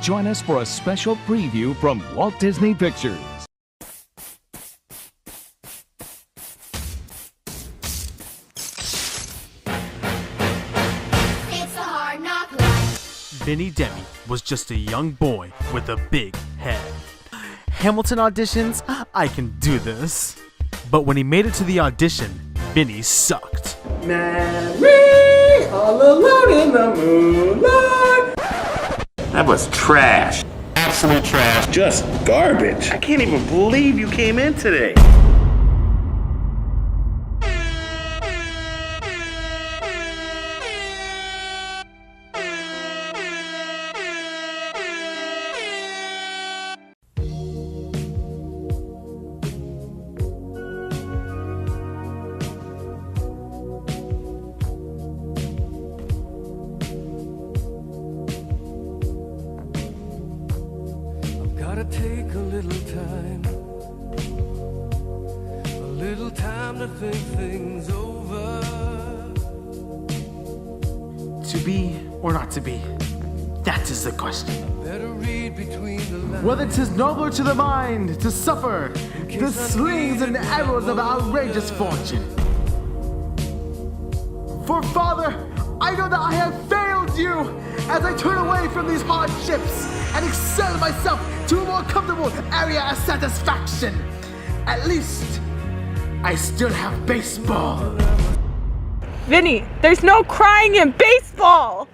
join us for a special preview from Walt Disney Pictures. Vinny Demi was just a young boy with a big head. Hamilton auditions? I can do this. But when he made it to the audition, Vinny sucked. Mary, all alone in the moonlight. That was trash. Absolute trash. Just garbage. I can't even believe you came in today. Gotta take a little time to think things over. To be or not to be? That is the question. Better read between the lines. Whether 'tis nobler to the mind to suffer the slings and arrows of outrageous fortune. For Father, I know that I have failed you as I turn away from these hardships and excel myself to a more comfortable area of satisfaction. At least, I still have baseball. Vinny, there's no crying in baseball!